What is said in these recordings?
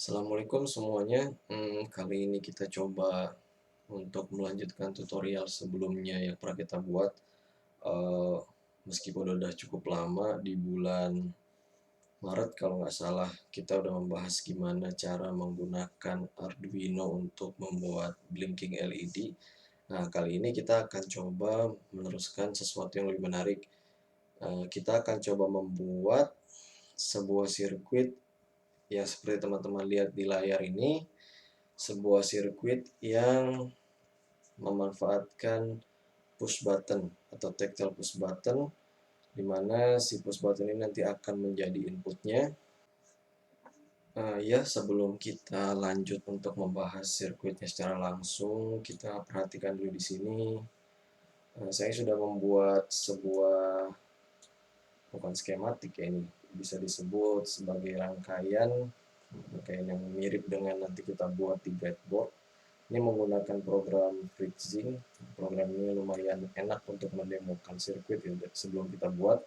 Assalamualaikum semuanya. Kali ini kita coba untuk melanjutkan tutorial sebelumnya yang pernah kita buat. Eh, Meskipun udah cukup lama, di bulan Maret kalau nggak salah, kita udah membahas gimana cara menggunakan Arduino untuk membuat blinking LED. Nah, kali ini kita akan coba meneruskan sesuatu yang lebih menarik. Kita akan coba membuat sebuah sirkuit ya seperti teman-teman lihat di layar ini, sebuah sirkuit yang memanfaatkan push button atau tactile push button, di mana si push button ini nanti akan menjadi inputnya. Ya, sebelum kita lanjut untuk membahas sirkuitnya secara langsung, kita perhatikan dulu di sini. Saya sudah membuat sebuah, bukan skematik ya, ini bisa disebut sebagai rangkaian yang mirip dengan nanti kita buat di breadboard. Ini menggunakan program FreeZing. Program ini lumayan enak untuk mendemokan sirkuit ya, sebelum kita buat.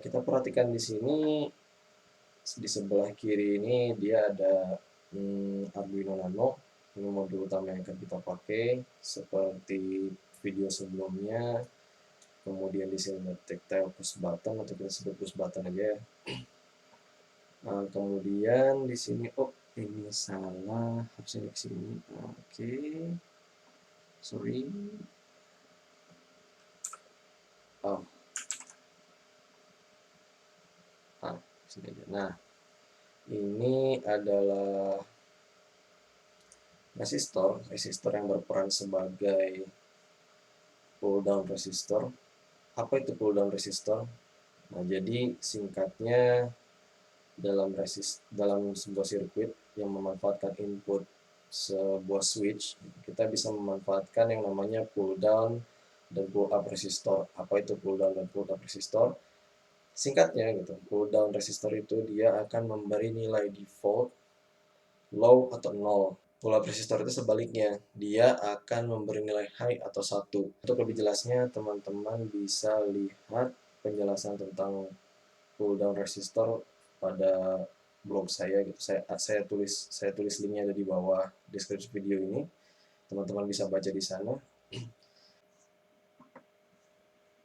Kita perhatikan di sini di sebelah kiri ini dia ada Arduino Nano. Ini modul utama yang akan kita pakai seperti video sebelumnya. Kemudian di sini ada tactile push button atau kita sebut push button aja ya. Kemudian di sini ini salah, harusnya di sini. Oke. Sorry. Oh, sini aja. Nah, ini adalah resistor yang berperan sebagai pull down resistor. Apa itu pull down resistor? Nah, jadi singkatnya dalam sebuah sirkuit yang memanfaatkan input sebuah switch, kita bisa memanfaatkan yang namanya pull down dan pull up resistor. Apa itu pull down dan pull up resistor? Singkatnya gitu, pull down resistor itu dia akan memberi nilai default low atau 0. Pull up resistor itu sebaliknya, dia akan memberi nilai high atau 1. Untuk lebih jelasnya, teman-teman bisa lihat penjelasan tentang pull down resistor pada blog saya gitu. Saya tulis linknya ada di bawah deskripsi video ini. Teman-teman bisa baca di sana.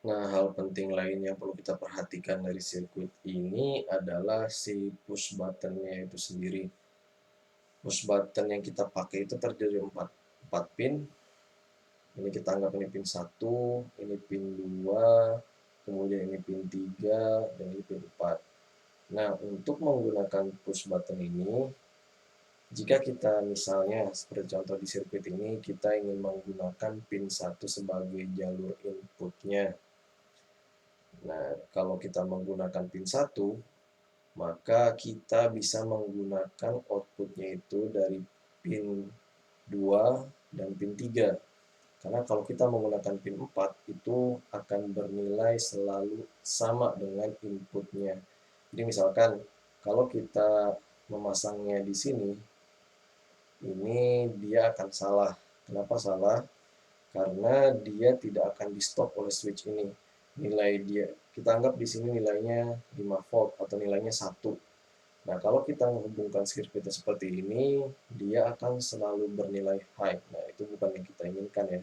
Nah, hal penting lain yang perlu kita perhatikan dari sirkuit ini adalah si push button-nya itu sendiri. Push button yang kita pakai itu terdiri 4 pin. Ini kita anggap ini pin 1, ini pin 2, kemudian ini pin 3, dan ini pin 4. Nah, untuk menggunakan push button ini, jika kita misalnya seperti contoh di sirkuit ini, kita ingin menggunakan pin 1 sebagai jalur inputnya. Nah, kalau kita menggunakan pin 1, maka kita bisa menggunakan outputnya itu dari pin 2 dan pin 3. Karena kalau kita menggunakan pin 4, itu akan bernilai selalu sama dengan inputnya. Jadi misalkan, kalau kita memasangnya di sini, ini dia akan salah. Kenapa salah? Karena dia tidak akan di-stop oleh switch ini. Nilai dia, kita anggap di sini nilainya 5 volt atau nilainya 1. Nah, kalau kita menghubungkan sirkuitnya seperti ini, dia akan selalu bernilai high. Nah, itu bukan yang kita inginkan ya.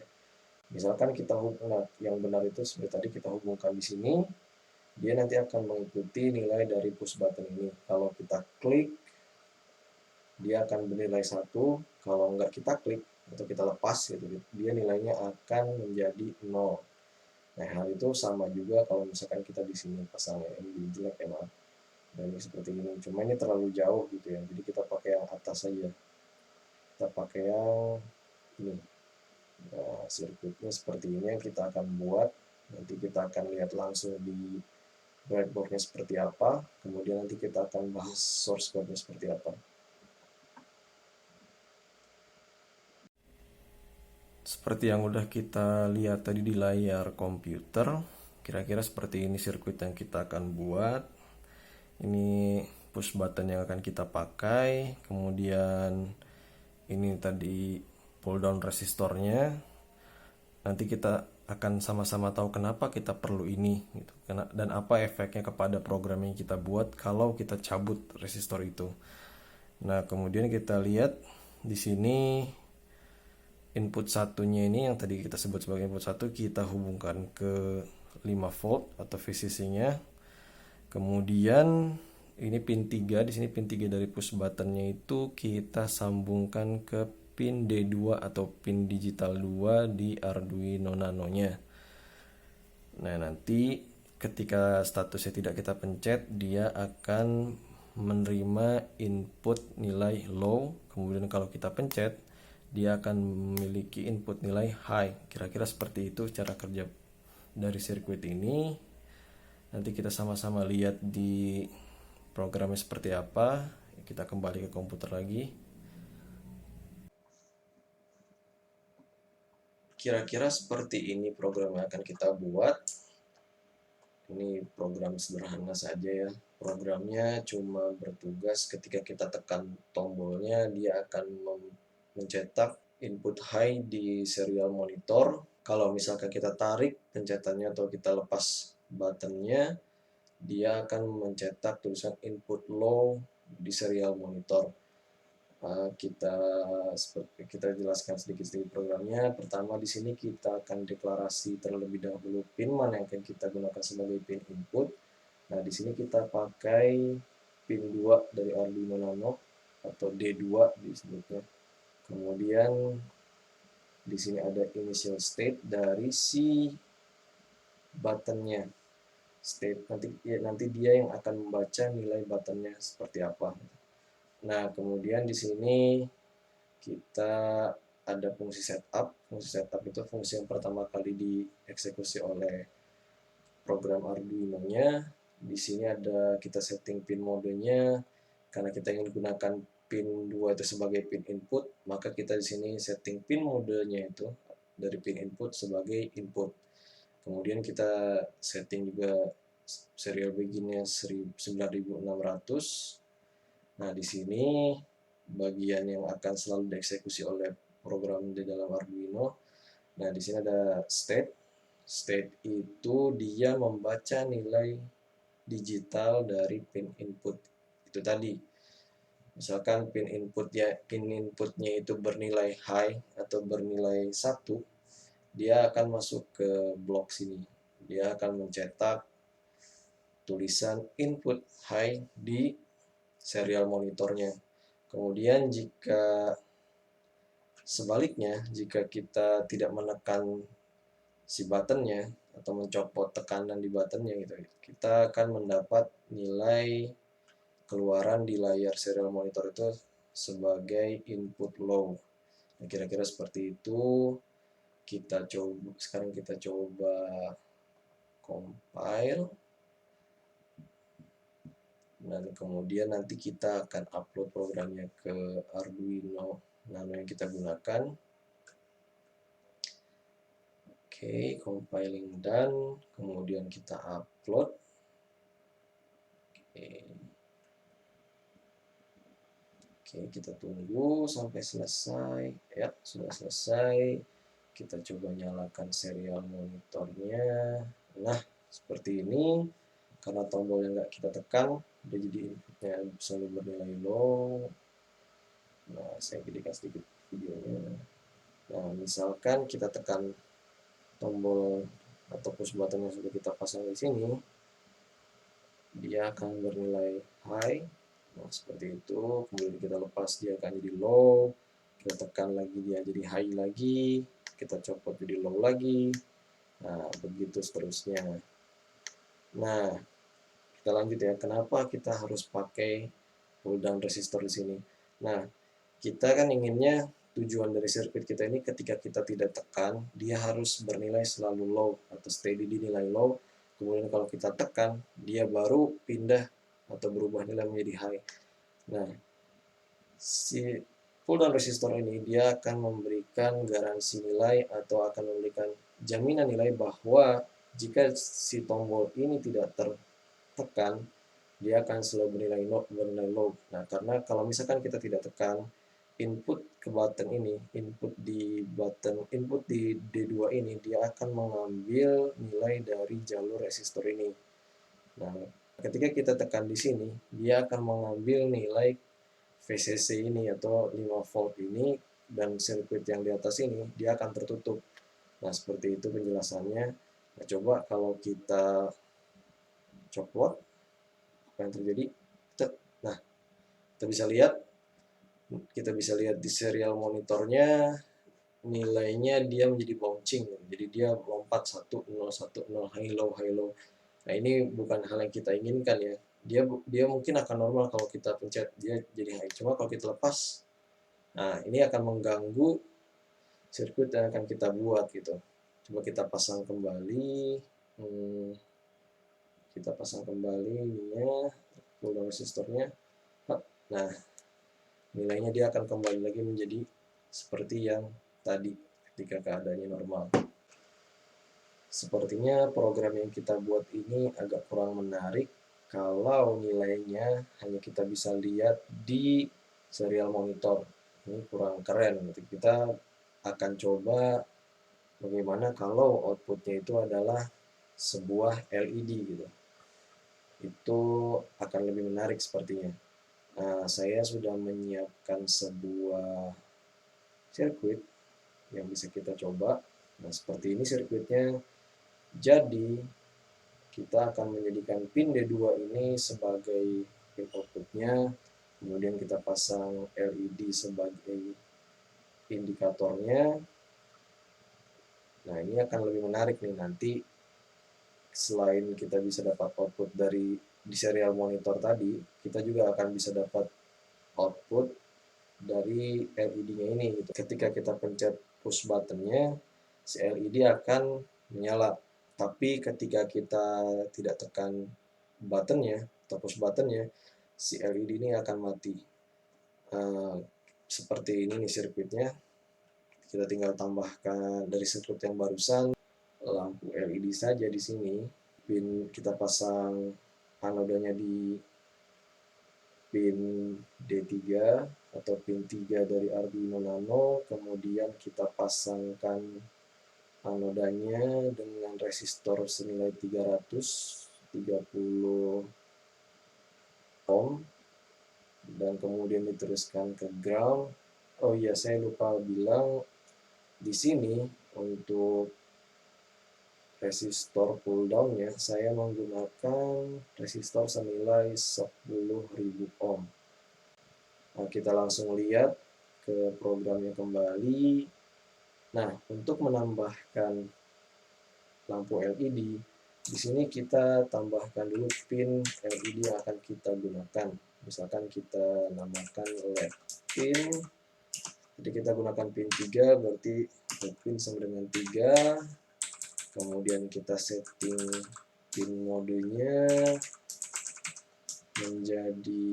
Misalkan kita hubungkan yang benar itu seperti tadi kita hubungkan di sini, dia nanti akan mengikuti nilai dari push button ini. Kalau kita klik, dia akan bernilai 1. Kalau nggak kita klik atau kita lepas gitu, dia nilainya akan menjadi 0. Nah, hal itu sama juga kalau misalkan kita di sini pasangnya. Ini jelek ya, maaf. Nah, ini seperti ini. Cuma ini terlalu jauh gitu ya. Jadi kita pakai yang atas saja. Kita pakai yang ini. Nah, sirkuitnya seperti ini yang kita akan buat. Nanti kita akan lihat langsung di breadboardnya seperti apa. Kemudian nanti kita akan bahas source code-nya seperti apa. Seperti yang udah kita lihat tadi di layar komputer, kira-kira seperti ini sirkuit yang kita akan buat. Ini push button yang akan kita pakai, kemudian ini tadi pull down resistornya. Nanti kita akan sama-sama tahu kenapa kita perlu ini gitu. Dan apa efeknya kepada program yang kita buat kalau kita cabut resistor itu. Nah, kemudian kita lihat di sini input satunya ini yang tadi kita sebut sebagai input satu kita hubungkan ke 5 volt atau VCC-nya. Kemudian ini pin 3, di sini pin 3 dari push buttonnya itu kita sambungkan ke pin D2 atau pin digital 2 di Arduino Nano-nya. Nah, nanti ketika statusnya tidak kita pencet, dia akan menerima input nilai low. Kemudian kalau kita pencet, dia akan memiliki input nilai high. Kira-kira seperti itu cara kerja dari sirkuit ini. Nanti kita sama-sama lihat di programnya seperti apa. Kita kembali ke komputer lagi. Kira-kira seperti ini program yang akan kita buat. Ini program sederhana saja ya. Programnya cuma bertugas ketika kita tekan tombolnya, dia akan mencetak input high di serial monitor. Kalau misalkan kita tarik pencetannya atau kita lepas buttonnya, dia akan mencetak tulisan input low di serial monitor. Kita jelaskan sedikit-sedikit programnya. Pertama di sini kita akan deklarasi terlebih dahulu pin mana yang akan kita gunakan sebagai pin input. Nah, di sini kita pakai pin 2 dari Arduino Nano atau D2 disebutnya. Kemudian di sini ada initial state dari si buttonnya. Nanti dia yang akan membaca nilai buttonnya seperti apa. Nah, kemudian di sini kita ada fungsi setup. Fungsi setup itu fungsi yang pertama kali dieksekusi oleh program Arduino-nya. Di sini ada kita setting pin modenya. Karena kita ingin gunakan pin 2 itu sebagai pin input, maka kita di sini setting pin modenya itu dari pin input sebagai input. Kemudian kita setting juga serial begin-nya 9600. Nah, di sini bagian yang akan selalu dieksekusi oleh program di dalam Arduino. Nah, di sini ada state. State itu dia membaca nilai digital dari pin input itu tadi. Misalkan pin inputnya itu bernilai high atau bernilai 1, dia akan masuk ke blok sini. Dia akan mencetak tulisan input high di serial monitornya. Kemudian sebaliknya, jika kita tidak menekan si buttonnya atau mencopot tekanan di buttonnya gitu, kita akan mendapat nilai keluaran di layar serial monitor itu sebagai input low. Nah, kira-kira seperti itu. Sekarang kita coba compile. Dan kemudian nanti kita akan upload programnya ke Arduino Nano yang kita gunakan. Oke, compiling done. Kemudian kita upload. Oke, kita tunggu sampai selesai. Ya, sudah selesai. Kita coba nyalakan serial monitornya. Nah, seperti ini. Karena tombol yang nggak kita tekan, udah jadi inputnya selalu bernilai low. Nah, saya gedekan sedikit videonya. Nah, misalkan kita tekan tombol atau push button yang sudah kita pasang di sini, dia akan bernilai high. Nah, seperti itu. Kemudian kita lepas, dia akan jadi low. Kita tekan lagi, dia jadi high lagi. Kita copot jadi low lagi. Nah, begitu seterusnya. Nah, kita lanjut ya. Kenapa kita harus pakai pull down resistor di sini? Nah, kita kan inginnya tujuan dari sirkuit kita ini ketika kita tidak tekan, dia harus bernilai selalu low atau steady di nilai low. Kemudian kalau kita tekan, dia baru pindah atau berubah nilai menjadi high. Nah, si pull down resistor ini dia akan memberikan garansi nilai atau akan memberikan jaminan nilai bahwa jika si tombol ini tidak tertekan, dia akan selalu bernilai low. Nah, karena kalau misalkan kita tidak tekan input ke button ini, input di D2 ini, dia akan mengambil nilai dari jalur resistor ini. Nah, ketika kita tekan di sini, dia akan mengambil nilai VCC ini atau 5 volt ini dan sirkuit yang di atas ini dia akan tertutup. Nah, seperti itu penjelasannya. Nah, coba kalau kita copot, apa yang terjadi? Nah, kita bisa lihat di serial monitornya nilainya dia menjadi bouncing, jadi dia lompat 1 0 1 0 high low. Nah, ini bukan hal yang kita inginkan ya. Dia mungkin akan normal kalau kita pencet dia jadi high. Cuma kalau kita lepas, nah ini akan mengganggu sirkuit yang akan kita buat gitu. Coba kita pasang kembali. Kita pasang kembali ininya, pull down resistornya. Nah, nilainya dia akan kembali lagi menjadi seperti yang tadi ketika keadaannya normal. Sepertinya program yang kita buat ini agak kurang menarik kalau nilainya hanya kita bisa lihat di serial monitor. Ini kurang keren. Kita akan coba bagaimana kalau outputnya itu adalah sebuah LED gitu. Itu akan lebih menarik sepertinya. Nah, saya sudah menyiapkan sebuah sirkuit yang bisa kita coba. Nah, seperti ini sirkuitnya. Jadi, kita akan menjadikan pin D2 ini sebagai pin outputnya, kemudian kita pasang LED sebagai indikatornya. Nah, ini akan lebih menarik nih nanti. Selain kita bisa dapat output dari di serial monitor tadi, kita juga akan bisa dapat output dari LED-nya ini gitu. Ketika kita pencet push buttonnya, si LED akan menyala. Tapi ketika kita tidak tekan buttonnya atau push buttonnya, si LED ini akan mati. Seperti ini nih sirkuitnya. Kita tinggal tambahkan dari sirkuit yang barusan lampu LED saja di sini. Pin kita pasang anodanya di pin D3 atau pin 3 dari Arduino Nano, kemudian kita pasangkan anodanya dengan resistor senilai 330 ohm dan kemudian diteruskan ke ground. Oh iya, saya lupa bilang di sini untuk resistor pull down-nya saya menggunakan resistor senilai 10.000 ohm. Nah, kita langsung lihat ke programnya kembali. Nah, untuk menambahkan lampu LED, di sini kita tambahkan dulu pin LED yang akan kita gunakan. Misalkan kita namakan LED pin. Jadi kita gunakan pin 3, berarti LED pin sama dengan 3. Kemudian kita setting pin modenya menjadi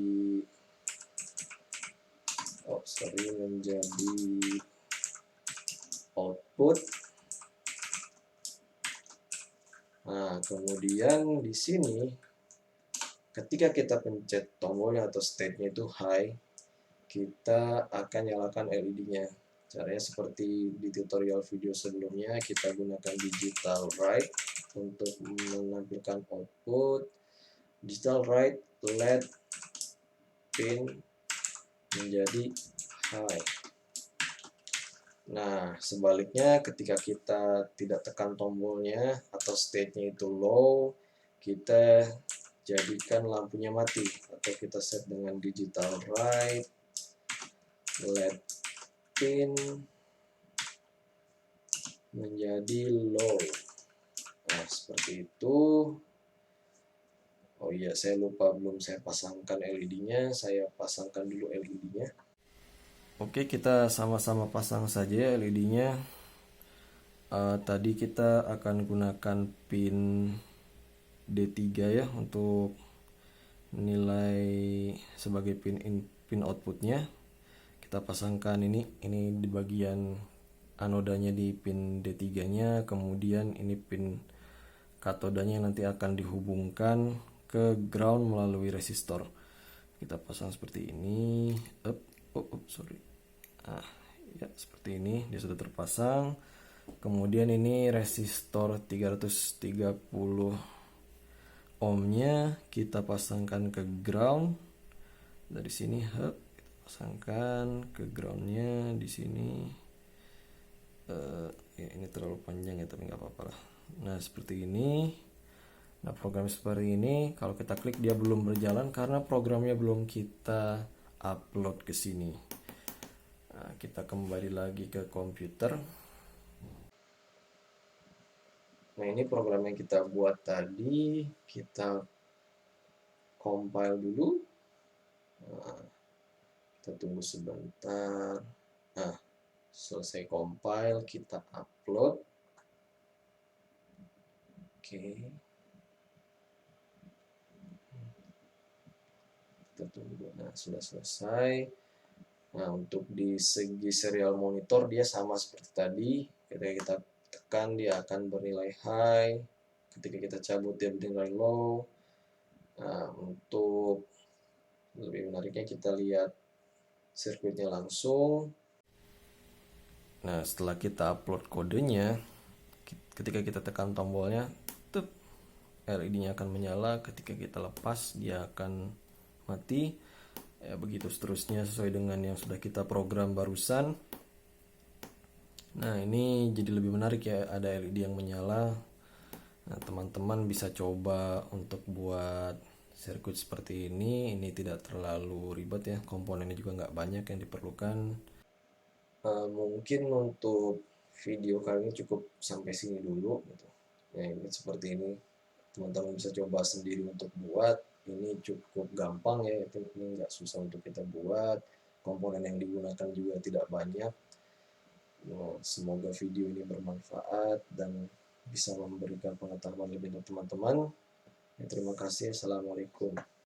menjadi output. Nah, kemudian di sini ketika kita pencet tombolnya atau state-nya itu high, kita akan nyalakan LED-nya. Caranya seperti di tutorial video sebelumnya, kita gunakan digital write untuk menampilkan output. Digital write LED pin menjadi high. Nah, sebaliknya ketika kita tidak tekan tombolnya atau state-nya itu low, kita jadikan lampunya mati atau kita set dengan digital write LED pin menjadi low. Nah, seperti itu. Oh iya, saya lupa belum saya pasangkan LED-nya. Saya pasangkan dulu LED-nya. Oke, kita sama-sama pasang saja LED-nya. Tadi kita akan gunakan pin D3 ya untuk nilai sebagai pin outputnya. Kita pasangkan ini di bagian anodanya di pin D3-nya, kemudian ini pin katodanya nanti akan dihubungkan ke ground melalui resistor. Kita pasang seperti ini. Ya, seperti ini dia sudah terpasang. Kemudian ini resistor 330 ohmnya kita pasangkan ke ground. Dari sini kita pasangkan ke groundnya di sini. Ya, ini terlalu panjang ya, tapi nggak apa-apa lah. Nah, seperti ini. Nah, program seperti ini kalau kita klik dia belum berjalan karena programnya belum kita upload ke sini. Nah, kita kembali lagi ke komputer. Nah, ini program yang kita buat tadi, kita compile dulu. Nah, kita tunggu sebentar. Nah, selesai compile, kita upload. Oke, kita tunggu. Nah, sudah selesai. Nah, untuk di segi serial monitor dia sama seperti tadi. Ketika kita tekan dia akan bernilai high. Ketika kita cabut dia bernilai low. Nah, untuk lebih menariknya kita lihat sirkuitnya langsung. Nah, setelah kita upload kodenya, ketika kita tekan tombolnya, tuh LED-nya akan menyala. Ketika kita lepas, dia akan mati. Ya, begitu seterusnya sesuai dengan yang sudah kita program barusan. Nah, ini jadi lebih menarik ya, ada LED yang menyala. Nah, teman-teman bisa coba untuk buat sirkuit seperti ini. Ini tidak terlalu ribet ya, komponennya juga nggak banyak yang diperlukan. Mungkin untuk video kali ini cukup sampai sini dulu gitu. Ya, ini seperti ini. Teman-teman bisa coba sendiri untuk buat. Ini cukup gampang ya, ini nggak susah untuk kita buat. Komponen yang digunakan juga tidak banyak. Nah, semoga video ini bermanfaat dan bisa memberikan pengetahuan lebih untuk teman-teman. Ya, terima kasih. Assalamualaikum.